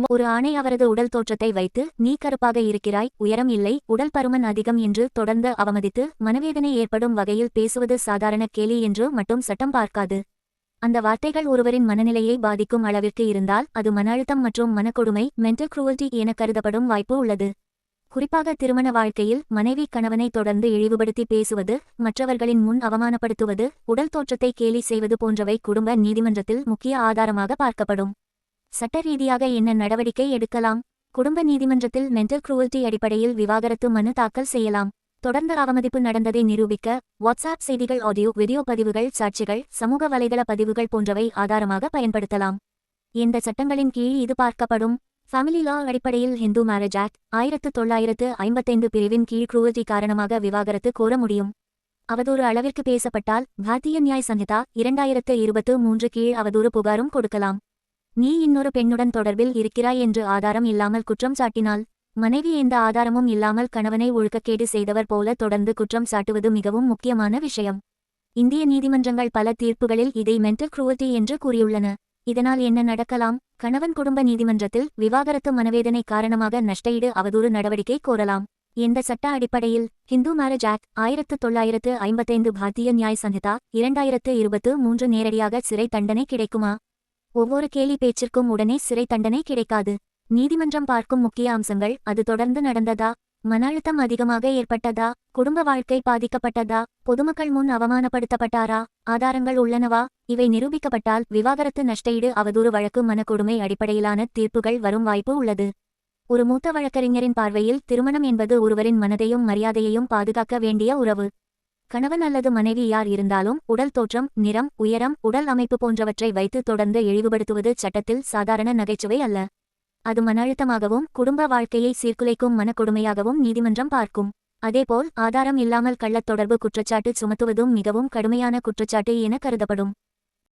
ஒரு ஆணை அவரது உடல் தோற்றத்தை வைத்து, நீ கருப்பாக இருக்கிறாய், உயரம் இல்லை, உடல் பருமன் அதிகம் என்று தொடர்ந்து அவமதித்து மனவேதனை ஏற்படும் வகையில் பேசுவது சாதாரண கேலி என்று மட்டும் சட்டம் பார்க்காது. அந்த வார்த்தைகள் ஒருவரின் மனநிலையை பாதிக்கும் அளவிற்கு இருந்தால் அது மன அழுத்தம் மற்றும் மனக்கொடுமை மென்டல் குரூவல்டி என கருதப்படும் வாய்ப்பு உள்ளது. குறிப்பாக திருமண வாழ்க்கையில் மனைவி கணவனை தொடர்ந்து இழிவுபடுத்தி பேசுவது, மற்றவர்களின் முன் அவமானப்படுத்துவது, உடல் தோற்றத்தை கேலி செய்வது போன்றவை குடும்ப நீதிமன்றத்தில் முக்கிய ஆதாரமாக பார்க்கப்படும். சட்ட ரீதியாக என்ன நடவடிக்கை எடுக்கலாம்? குடும்ப நீதிமன்றத்தில் மென்டல் குரூவல்டி அடிப்படையில் விவாகரத்து மனு தாக்கல் செய்யலாம். தொடர்ந்து அவமதிப்பு நடந்ததை நிரூபிக்க வாட்ஸ்ஆப் செய்திகள், ஆடியோ வீடியோ பதிவுகள், சாட்சிகள், சமூக வலைதள பதிவுகள் போன்றவை ஆதாரமாக பயன்படுத்தலாம். எந்த சட்டங்களின் கீழ் இது பார்க்கப்படும்? ஃபேமிலி லா அடிப்படையில் ஹிந்து மேரேஜ் ஆக்ட் 1955 பிரிவின் கீழ் குரூவல்டி காரணமாக விவாகரத்து கோர முடியும். அவதூறு அளவிற்கு பேசப்பட்டால் பாரதிய நியாய் சங்கிதா 2023 கீழ் அவதூறு புகாரும் கொடுக்கலாம். நீ இன்னொரு பெண்ணுடன் தொடர்பில் இருக்கிறாய் என்று ஆதாரம் இல்லாமல் குற்றம் சாட்டினால், மனைவி எந்த ஆதாரமும் இல்லாமல் கணவனை ஒழுக்கக்கேடு செய்தவர் போல தொடர்ந்து குற்றம் சாட்டுவது மிகவும் முக்கியமான விஷயம். இந்திய நீதிமன்றங்கள் பல தீர்ப்புகளில் இதை மென்டல் குரூவல்டி என்று கூறியுள்ளன. இதனால் என்ன நடக்கலாம்? கணவன் குடும்ப நீதிமன்றத்தில் விவாகரத்து மனவேதனை காரணமாக நஷ்டஈடு அவதூறு நடவடிக்கை கோரலாம். எந்த சட்ட அடிப்படையில்? ஹிந்து மேரேஜ் ஆக்ட் 1955 பாரதிய நியாய் சங்கிதா 2023 நேரடியாக சிறை தண்டனை கிடைக்குமா? ஒவ்வொரு கேலி பேச்சிற்கும் உடனே சிறை தண்டனை கிடைக்காது. நீதிமன்றம் பார்க்கும் முக்கிய அம்சங்கள், அது தொடர்ந்து நடந்ததா, மன அழுத்தம் அதிகமாக ஏற்பட்டதா, குடும்ப வாழ்க்கை பாதிக்கப்பட்டதா, பொதுமக்கள் முன் அவமானப்படுத்தப்பட்டாரா, ஆதாரங்கள் உள்ளனவா? இவை நிரூபிக்கப்பட்டால் விவாகரத்து, நஷ்டஈடு, அவதூறு வழக்கு மனக்கொடுமை அடிப்படையிலான தீர்ப்புகள் வரும் வாய்ப்பு உள்ளது. ஒரு மூத்த வழக்கறிஞரின் பார்வையில் திருமணம் என்பது ஒருவரின் மனதையும் மரியாதையையும் பாதுகாக்க வேண்டிய உறவு. கணவன் அல்லது மனைவி யார் இருந்தாலும் உடல் தோற்றம், நிறம், உயரம், உடல் அமைப்பு போன்றவற்றை வைத்து தொடர்ந்து இழிவுபடுத்துவது சட்டத்தில் சாதாரண நகைச்சுவை அல்ல. அது மன அழுத்தமாகவும் குடும்ப வாழ்க்கையை சீர்குலைக்கும் மனக்கொடுமையாகவும் நீதிமன்றம் பார்க்கும். அதேபோல் ஆதாரம் இல்லாமல் கள்ளத் தொடர்பு குற்றச்சாட்டு சுமத்துவதும் மிகவும் கடுமையான குற்றச்சாட்டு என கருதப்படும்.